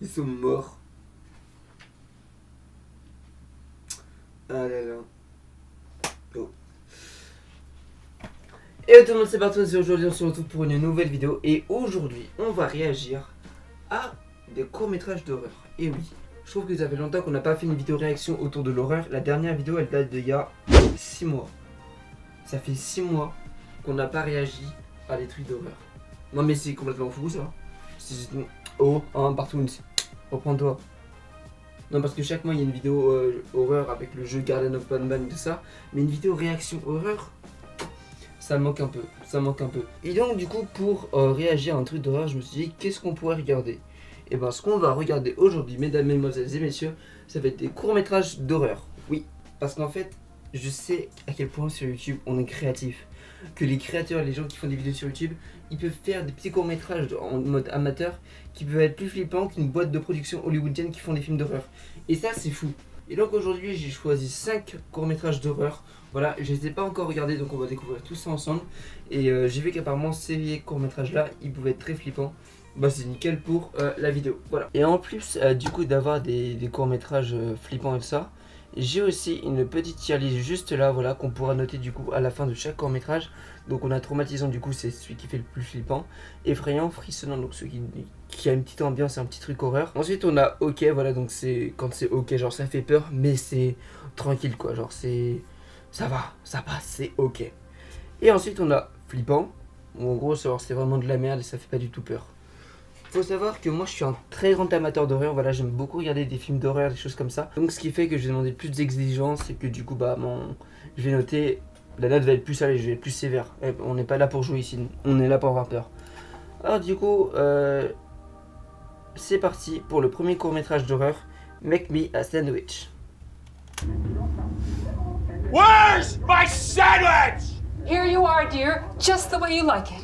Ils sont morts. Ah là là. Oh. Et tout le monde, c'est parti, aujourd'hui on se retrouve pour une nouvelle vidéo. Et aujourd'hui, on va réagir à des courts-métrages d'horreur. Et oui, je trouve que ça fait longtemps qu'on n'a pas fait une vidéo réaction autour de l'horreur. La dernière vidéo, elle date d'il y a 6 mois. Ça fait 6 mois qu'on n'a pas réagi à des trucs d'horreur. Non mais c'est complètement fou ça. Oh, hein, Bartoons, reprends-toi. Non parce que chaque mois il y a une vidéo horreur avec le jeu Garden of Batman et tout ça. Mais une vidéo réaction horreur, ça manque un peu, ça manque un peu. Et donc du coup pour réagir à un truc d'horreur, je me suis dit qu'est-ce qu'on pourrait regarder. Et ben ce qu'on va regarder aujourd'hui, mesdames, mesdemoiselles et messieurs, ça va être des courts-métrages d'horreur. Oui, parce qu'en fait, je sais à quel point sur YouTube on est créatif. Que les créateurs, les gens qui font des vidéos sur YouTube, ils peuvent faire des petits courts-métrages en mode amateur qui peuvent être plus flippants qu'une boîte de production hollywoodienne qui font des films d'horreur. Et ça, c'est fou. Et donc aujourd'hui, j'ai choisi 5 courts-métrages d'horreur. Voilà, je ne les ai pas encore regardés, donc on va découvrir tout ça ensemble. Et j'ai vu qu'apparemment, ces courts-métrages-là, ils pouvaient être très flippants. Bah c'est nickel pour la vidéo, voilà. Et en plus du coup d'avoir des courts-métrages flippants et tout ça, j'ai aussi une petite tier list juste là, voilà, qu'on pourra noter du coup à la fin de chaque court-métrage. Donc on a traumatisant, du coup c'est celui qui fait le plus flippant. Effrayant, frissonnant, donc celui qui a une petite ambiance et un petit truc horreur. Ensuite on a ok, voilà, donc c'est quand c'est ok, genre ça fait peur, mais c'est tranquille quoi, genre c'est... ça va, ça passe, c'est ok. Et ensuite on a flippant, où en gros c'est vraiment de la merde et ça fait pas du tout peur. Faut savoir que moi je suis un très grand amateur d'horreur, voilà, j'aime beaucoup regarder des films d'horreur, des choses comme ça. Donc ce qui fait que je vais demander plus d'exigences et que du coup bah je vais noter, la note va être plus salée, je vais être plus sévère. Et on n'est pas là pour jouer ici, on est là pour avoir peur. Alors du coup, c'est parti pour le premier court-métrage d'horreur, Make Me a Sandwich. Where's my sandwich? Here you are, dear, just the way you like it.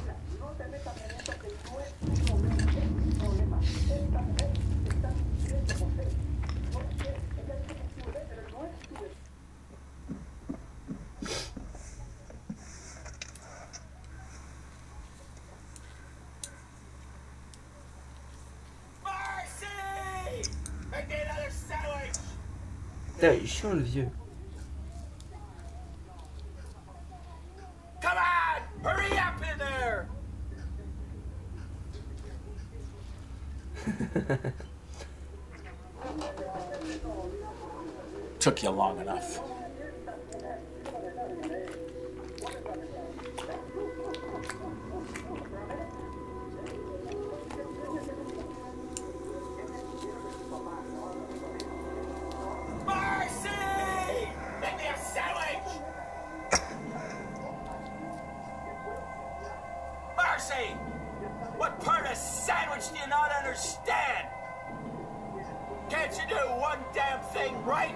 Putain, il est chiant le vieux. Come on! Hurry up in there! Took you long enough. What part of sandwich do you not understand? Can't you do one damn thing right?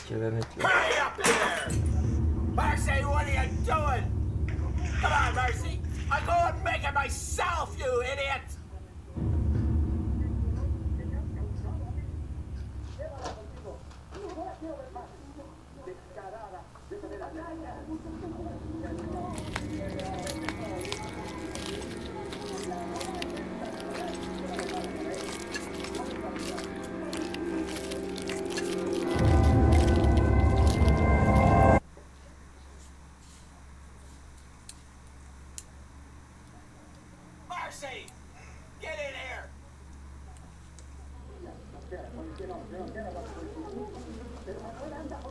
Qu'elle va mettre là. Hurry up there! Marcy, what are you doing? Come on, Marcy. I'll go and make it myself, you idiot! Get in here!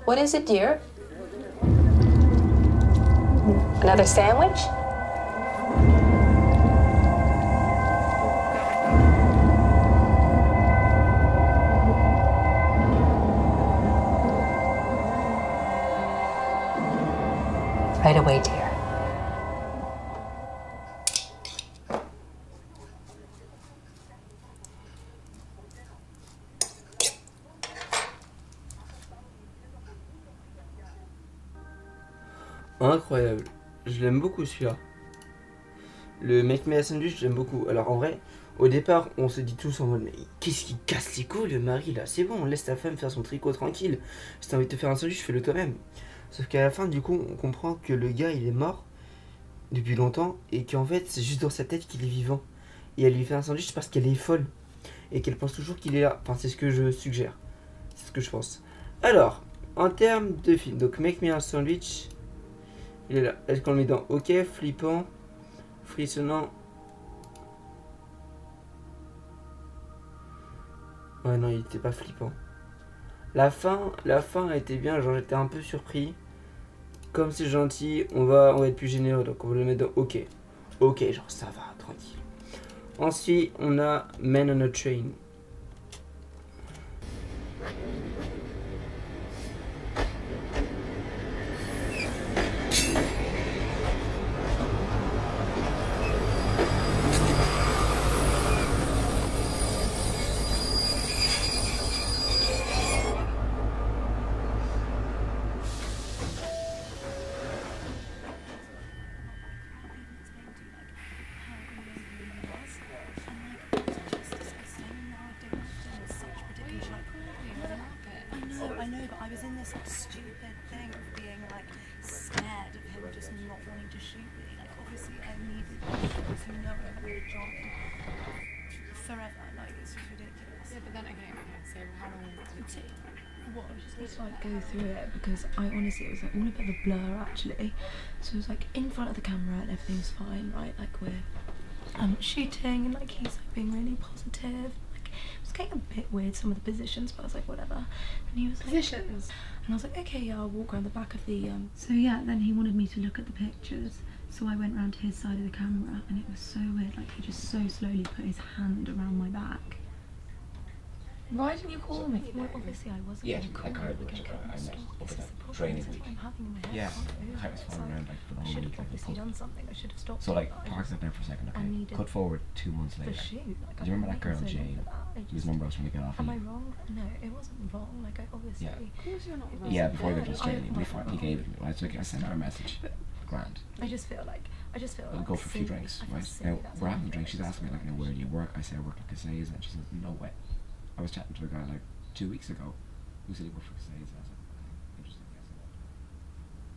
What is it, dear? Another sandwich? Right away, dear. incroyable. Je l'aime beaucoup celui-là. Le Make Me a Sandwich, j'aime beaucoup. Alors en vrai, au départ, on se dit tous en mode mais qu'est-ce qui casse les couilles le mari là? C'est bon, laisse ta femme faire son tricot tranquille. Si t'as envie de te faire un sandwich, fais-le toi-même. Sauf qu'à la fin, du coup, on comprend que le gars il est mort depuis longtemps et qu'en fait, c'est juste dans sa tête qu'il est vivant. Et elle lui fait un sandwich parce qu'elle est folle et qu'elle pense toujours qu'il est là. Enfin, c'est ce que je suggère. C'est ce que je pense. Alors, en termes de film, donc Make Me a Sandwich, il est là. Est-ce qu'on le met dans OK, flippant, frissonnant? Ouais, non, il était pas flippant. La fin était bien, genre j'étais un peu surpris. Comme c'est gentil, on va être plus généreux, donc on va le mettre dans OK. OK, genre ça va, tranquille. Ensuite, on a Men on a Train. I know, but I was in this like stupid thing of being like scared of him just not wanting to shoot me. Like obviously I needed shows who know I'm really jogging forever. Like it's just ridiculous. Yeah, but then okay, so how long did it take? What? I just need to like go through it because I honestly it was like all a bit of a blur actually. So it was like in front of the camera and everything's fine, right? Like we're shooting and like he's like being really positive. It was getting a bit weird, some of the positions, but I was like, whatever. And he was like, Positions? And I was like, okay, yeah, I'll walk around the back of the, So yeah, then he wanted me to look at the pictures. So I went round to his side of the camera and it was so weird, like he just so slowly put his hand around my back. Why didn't you call me? Well, obviously I wasn't Yeah, gonna call like I him, met like, over this that is the problem, training is week. I'm having in my head, Yeah, can't move. I was It's following like, around like for the I whole should week. have obviously done something, I should have stopped. So like, it, but I park that there for a second, I okay? needed Cut forward 2 months the later. shoot. Like, Do you remember that girl, so long Jane, for that. It whose just- number I was trying to get off Am you? I wrong? No, it wasn't wrong. Like I obviously. Yeah. Of course you're not wrong. Yeah, before you got to I- Australia, I- before he gave it to me. I was like, I sent her a message. Grand. I just feel like We'll go for a few drinks, right? Now, we're having drinks. She's asking me, like, now, where do you work? I say, I work at Casey's. And she says, no way. I was chatting to a guy, like, 2 weeks ago who said he worked for Casey's. I was like, okay, interesting. Yes, I know.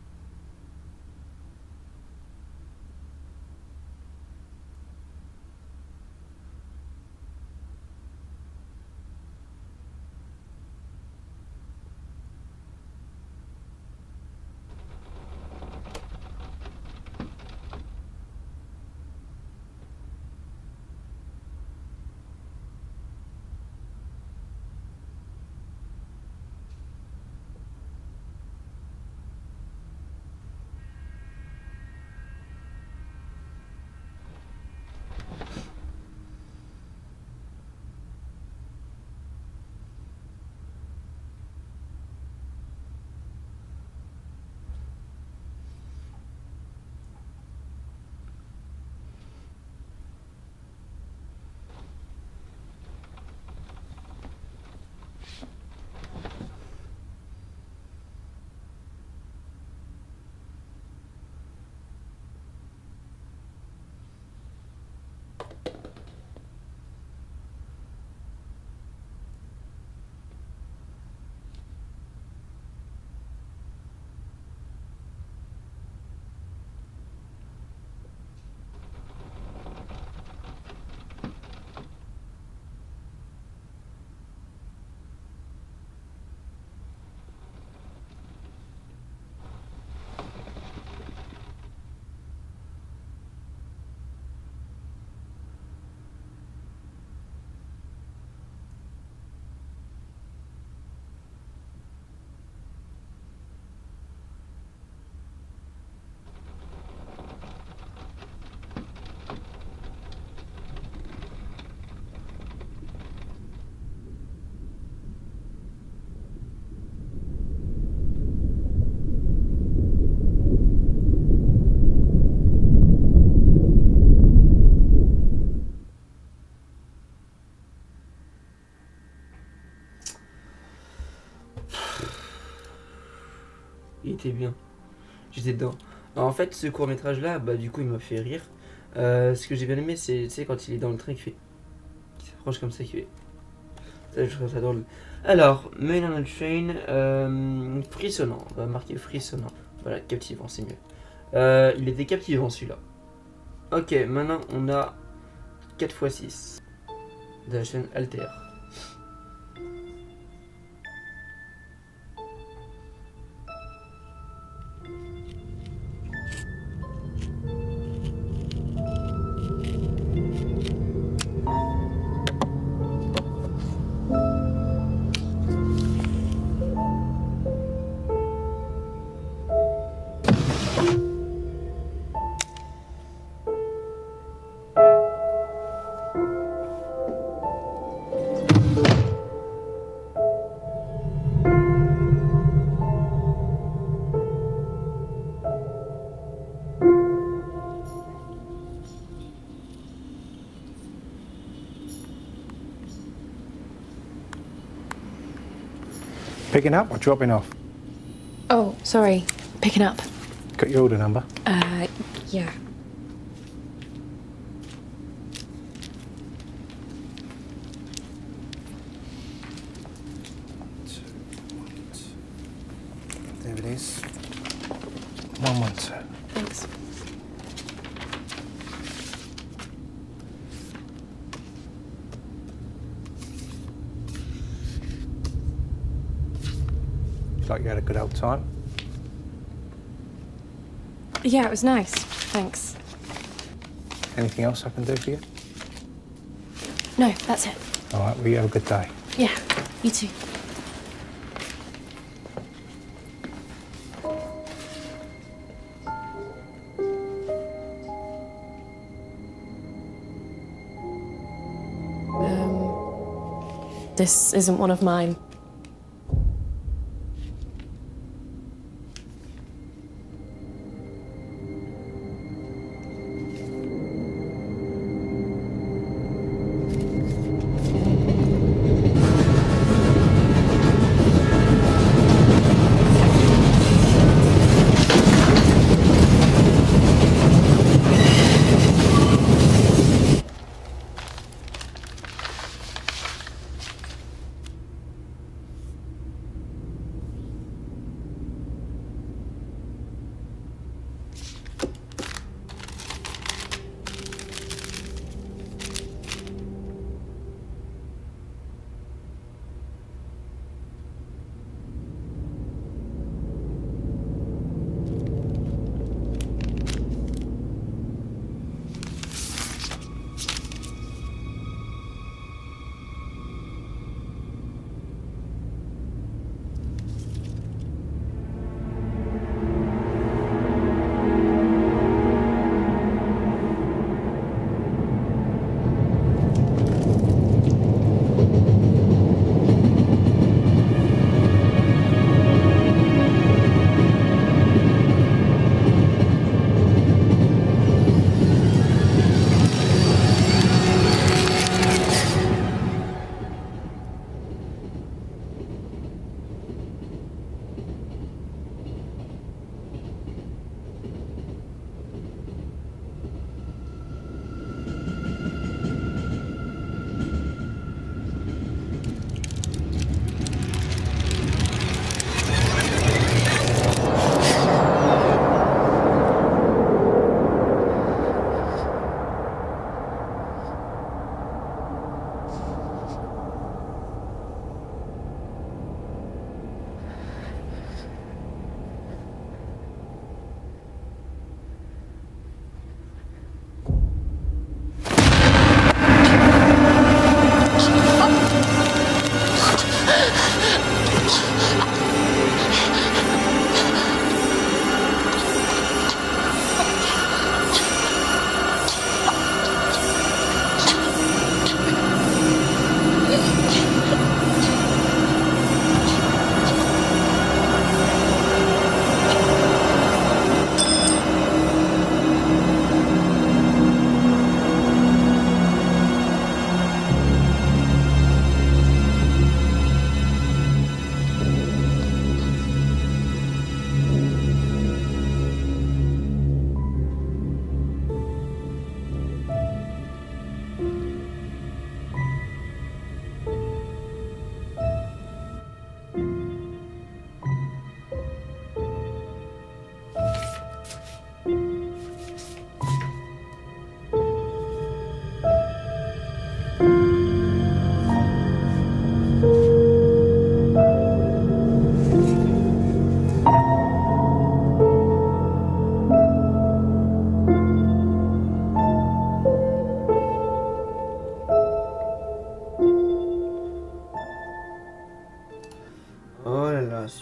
Il était bien. J'étais dedans. Alors, en fait, ce court métrage là, bah du coup il m'a fait rire. Ce que j'ai bien aimé, c'est tu sais, quand il est dans le train qui s'approche comme ça, qui fait. Ça, je trouve ça drôle. Alors, Main on a Train, frissonnant, on va marquer frissonnant. Voilà, captivant, c'est mieux. Il était captivant celui-là. Ok, maintenant on a 4x6 de la chaîne Alter. Picking up or dropping off? Oh, sorry. Picking up. Got your order number? Yeah. There it is. 112. Thanks. Like you had a good old time? Yeah, it was nice. Thanks. Anything else I can do for you? No, that's it. All right, well, you have a good day. Yeah, you too. This isn't one of mine.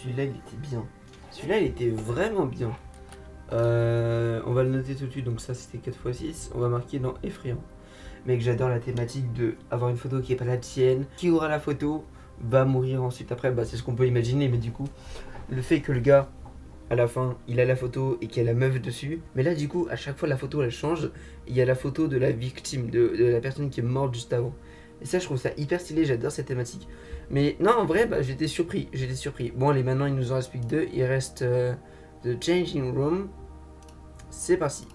celui-là il était bien. Celui-là il était vraiment bien. On va le noter tout de suite, donc ça c'était 4x6. On va marquer dans effrayant. Mec, j'adore la thématique de avoir une photo qui est pas la tienne. Qui aura la photo va mourir ensuite. Après, bah, c'est ce qu'on peut imaginer, mais du coup, le fait que le gars, à la fin, il a la photo et qu'il y a la meuf dessus. Mais là, du coup, à chaque fois, la photo elle change. Il y a la photo de la victime, de la personne qui est morte juste avant. Et ça, je trouve ça hyper stylé. J'adore cette thématique. Mais non, en vrai, bah, j'étais surpris. Bon, allez, maintenant, il nous en reste plus que 2. Il reste The Changing Room. C'est parti.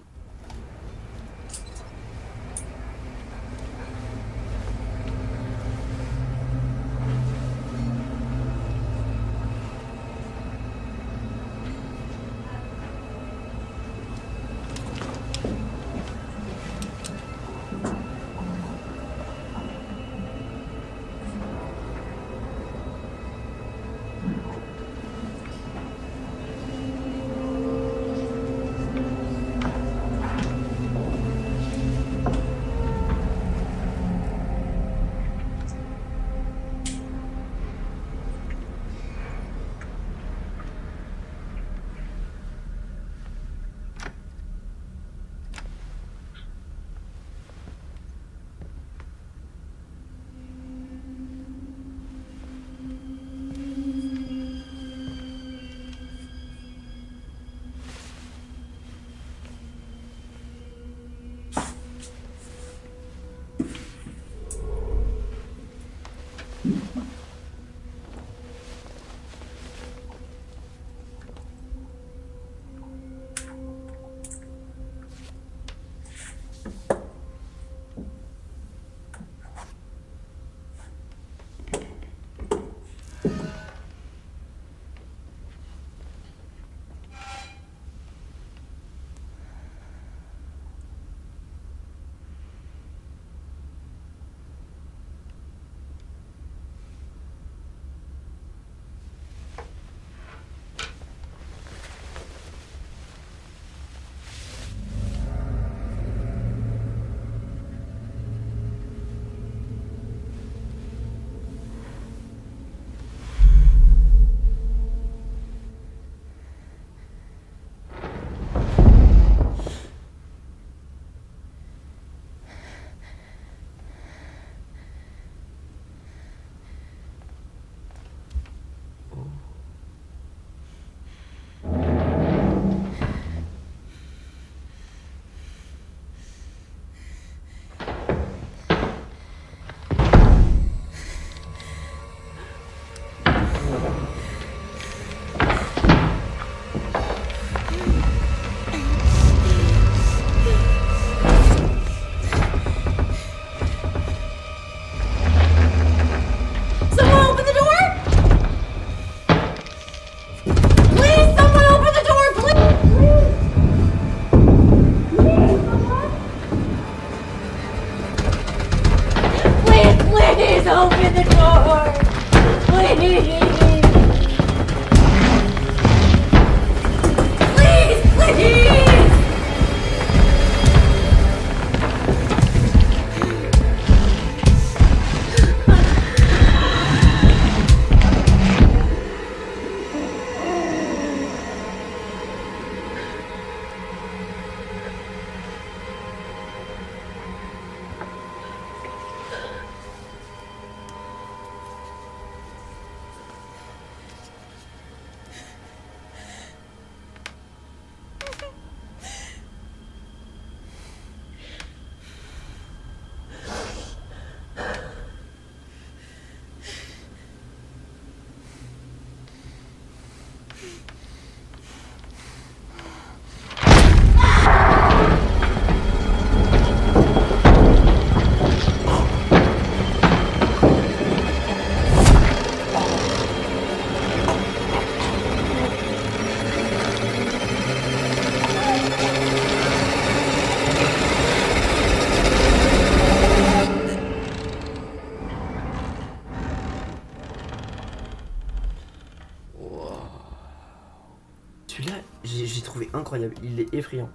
Celui-là, j'ai trouvé incroyable, il est effrayant.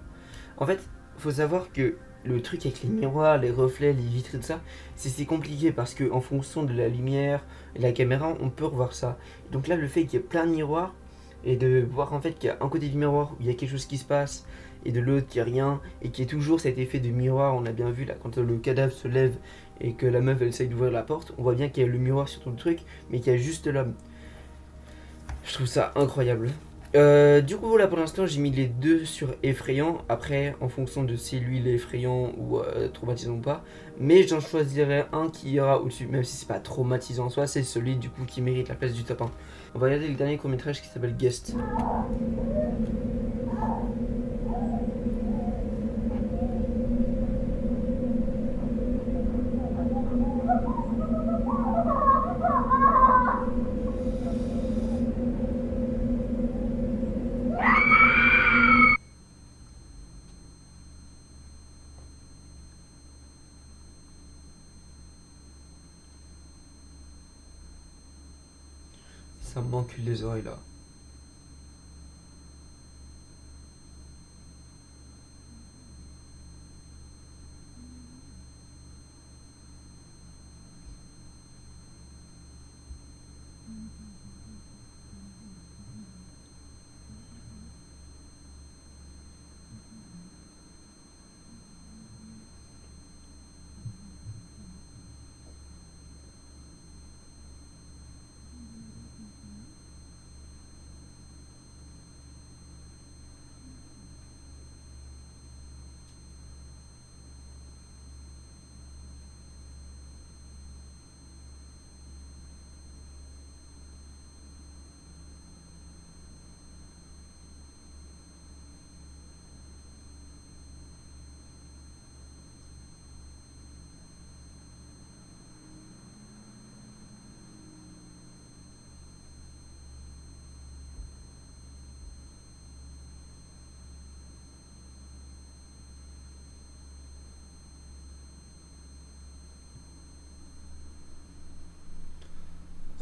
En fait, faut savoir que le truc avec les miroirs, les reflets, les vitres et tout ça, c'est compliqué parce que en fonction de la lumière et de la caméra, on peut revoir ça. Donc là, le fait qu'il y ait plein de miroirs et de voir en fait qu'il y a un côté du miroir où il y a quelque chose qui se passe et de l'autre qu'il n'y a rien et qu'il y ait toujours cet effet de miroir, on a bien vu là quand le cadavre se lève et que la meuf elle essaye d'ouvrir la porte, on voit bien qu'il y a le miroir sur tout le truc mais qu'il y a juste l'homme. Je trouve ça incroyable. Du coup là pour l'instant j'ai mis les deux sur effrayant, après en fonction de si lui il est effrayant ou traumatisant ou pas, mais j'en choisirai un qui ira au-dessus, même si c'est pas traumatisant en soi, c'est celui du coup qui mérite la place du top 1. On va regarder le dernier court-métrage qui s'appelle Guest. Ça m'encule les oreilles là.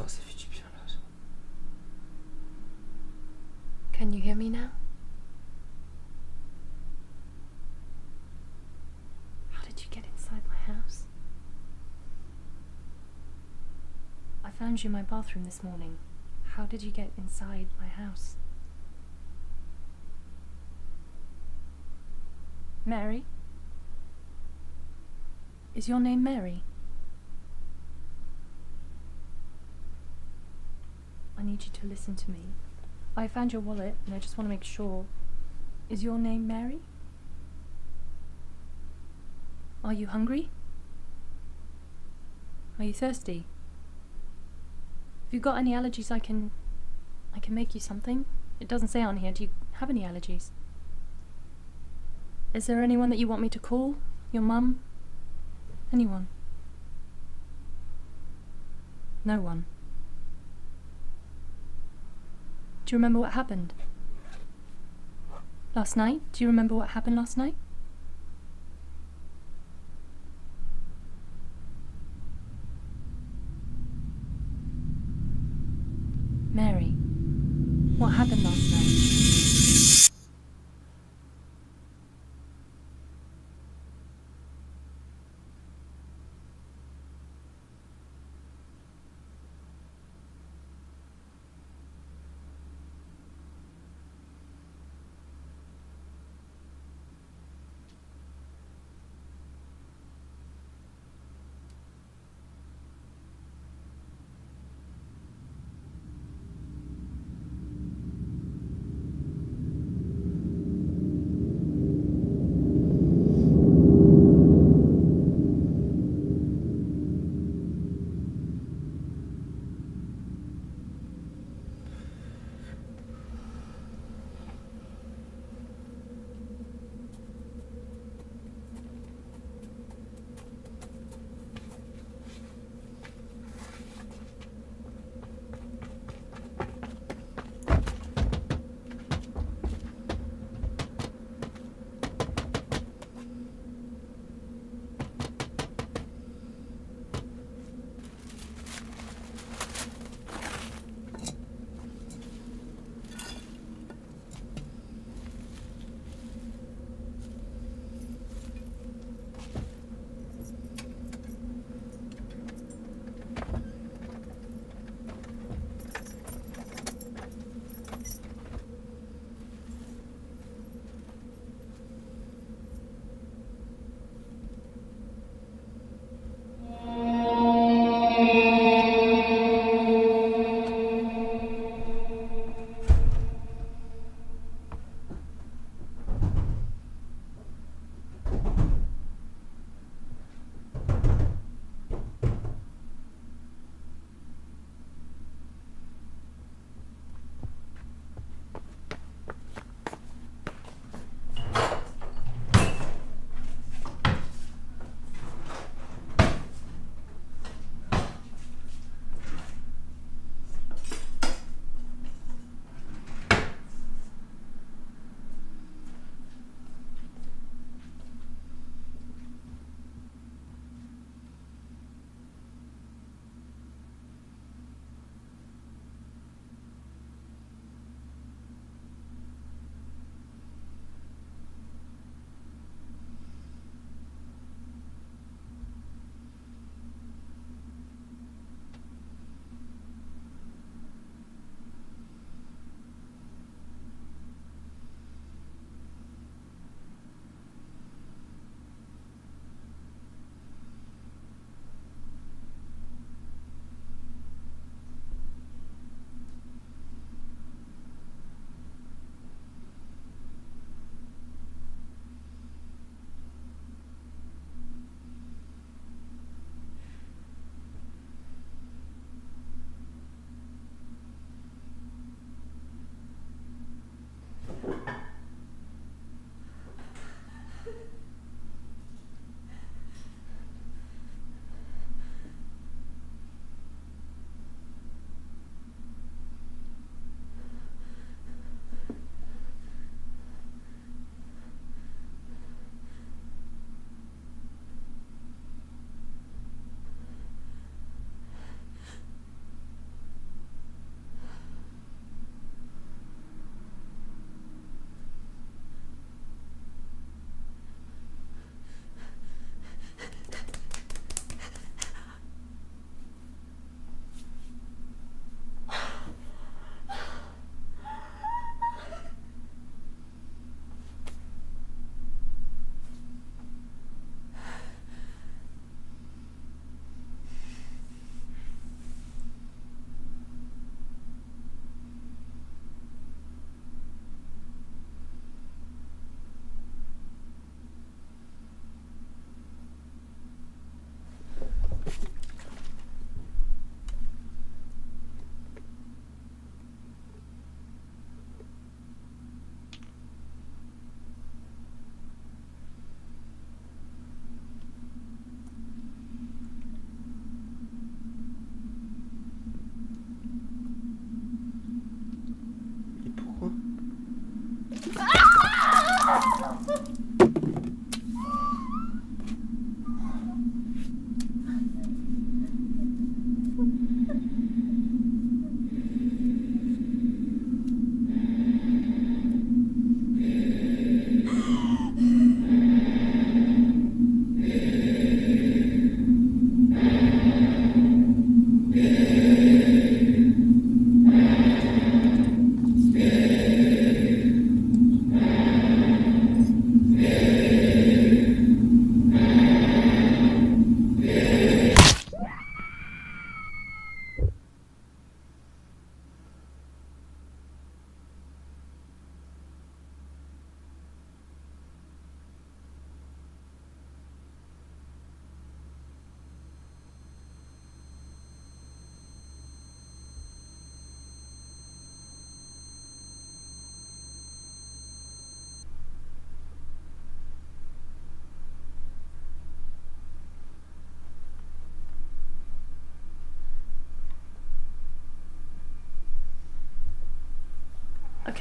Oh, ça fait du bien là. Ça. Can you hear me now? How did you get inside my house? I found you in my bathroom this morning. How did you get inside my house? Mary? Is your name Mary? I need you to listen to me. I found your wallet and I just want to make sure. Is your name Mary? Are you hungry? Are you thirsty? Have you got any allergies? I can make you something. It doesn't say on here. Do you have any allergies? Is there anyone that you want me to call? Your mum? Anyone? No one. Do you remember what happened? Last night? Do you remember what happened last night? Mary, what happened last night?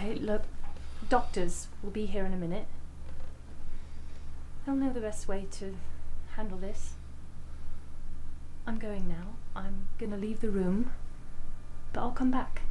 Okay, look, doctors will be here in a minute. They'll know the best way to handle this. I'm going now. I'm gonna leave the room, but I'll come back.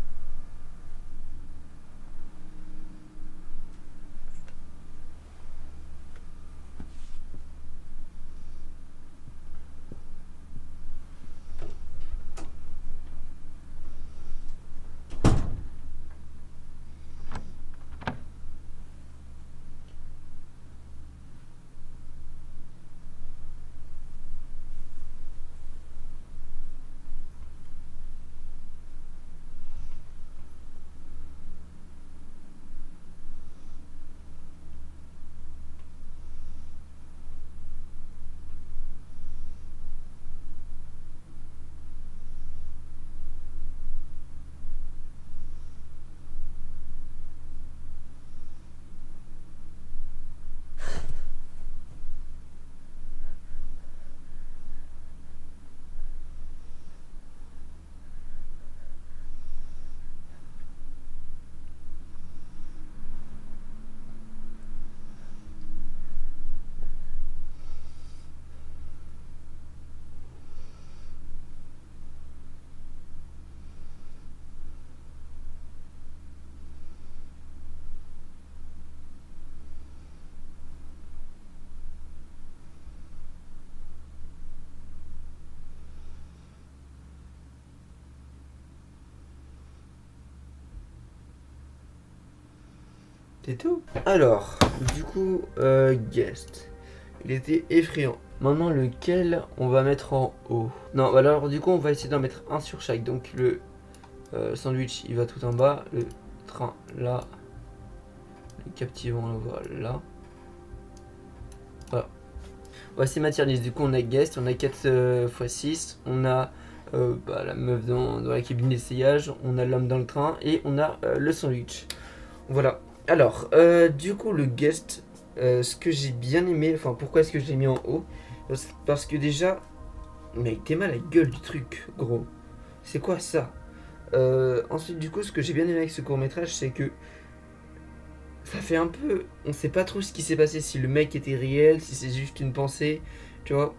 C'est tout. Alors, du coup, guest. Il était effrayant. Maintenant, lequel on va mettre en haut? Non, alors du coup, on va essayer d'en mettre un sur chaque. Donc le sandwich, il va tout en bas. Le train, là. Le captivant, on le voit là. Voilà. Voici ma tier list. Du coup, on a guest, on a 4 x 6. On a la meuf dans la cabine d'essayage. On a l'homme dans le train. Et on a le sandwich. Voilà. Alors, du coup, le guest, ce que j'ai bien aimé, enfin, pourquoi est-ce que je l'ai mis en haut? Parce que déjà, mec, t'es mal la gueule du truc, gros. C'est quoi ça? Ensuite, du coup, ce que j'ai bien aimé avec ce court-métrage, c'est que ça fait un peu... On sait pas trop ce qui s'est passé, si le mec était réel, si c'est juste une pensée, tu vois.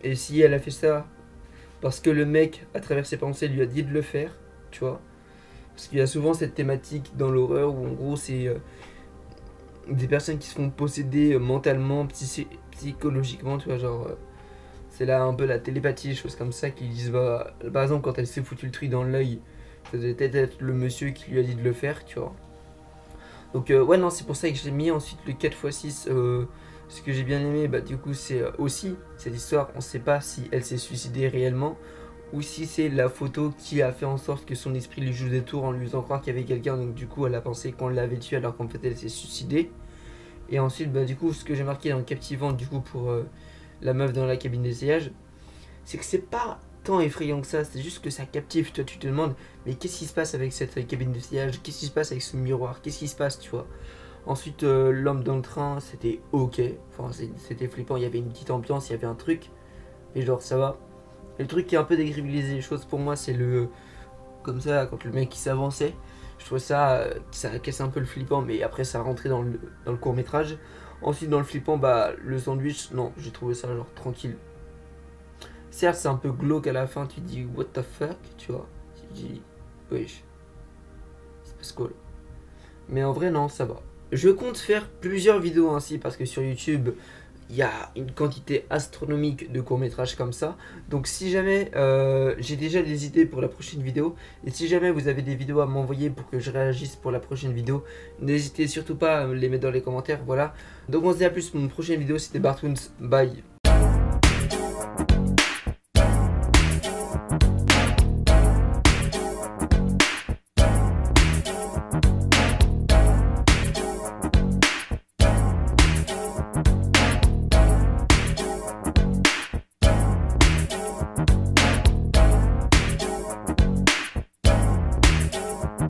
Et si elle a fait ça parce que le mec, à travers ses pensées, lui a dit de le faire, tu vois. Parce qu'il y a souvent cette thématique dans l'horreur où en gros c'est des personnes qui se font posséder mentalement, psychologiquement, tu vois, genre c'est là un peu la télépathie, des choses comme ça qui disent bah, par exemple quand elle s'est foutu le truc dans l'œil, ça devait peut-être être le monsieur qui lui a dit de le faire, tu vois. Donc ouais non, c'est pour ça que j'ai mis ensuite le 4x6, ce que j'ai bien aimé, bah du coup c'est aussi cette histoire, on sait pas si elle s'est suicidée réellement, ou si c'est la photo qui a fait en sorte que son esprit lui joue des tours en lui faisant croire qu'il y avait quelqu'un, donc du coup elle a pensé qu'on l'avait tué alors qu'en fait elle s'est suicidée. Et ensuite bah du coup ce que j'ai marqué dans le captivant du coup pour la meuf dans la cabine d'essayage, c'est que c'est pas tant effrayant que ça, c'est juste que ça captive. Toi tu te demandes mais qu'est-ce qui se passe avec cette cabine d'essayage, qu'est-ce qui se passe avec ce miroir, qu'est-ce qui se passe, tu vois. Ensuite l'homme dans le train, c'était ok, enfin c'était flippant, il y avait une petite ambiance, il y avait un truc, et genre ça va. Le truc qui a un peu décrivilisé les choses pour moi, c'est le... Comme ça, quand le mec qui s'avançait, je trouve ça casse un peu le flippant, mais après ça rentrait dans le court-métrage. Ensuite dans le flippant, bah le sandwich, non, j'ai trouvé ça genre tranquille. Certes c'est un peu glauque à la fin, tu te dis what the fuck, tu vois. Tu te dis, wesh, c'est pas cool. Mais en vrai non, ça va. Je compte faire plusieurs vidéos ainsi, parce que sur YouTube... Il y a une quantité astronomique de courts-métrages comme ça. Donc si jamais j'ai déjà des idées pour la prochaine vidéo, et si jamais vous avez des vidéos à m'envoyer pour que je réagisse pour la prochaine vidéo, n'hésitez surtout pas à les mettre dans les commentaires. Voilà. Donc on se dit à plus pour une prochaine vidéo. C'était Bartoons. Bye.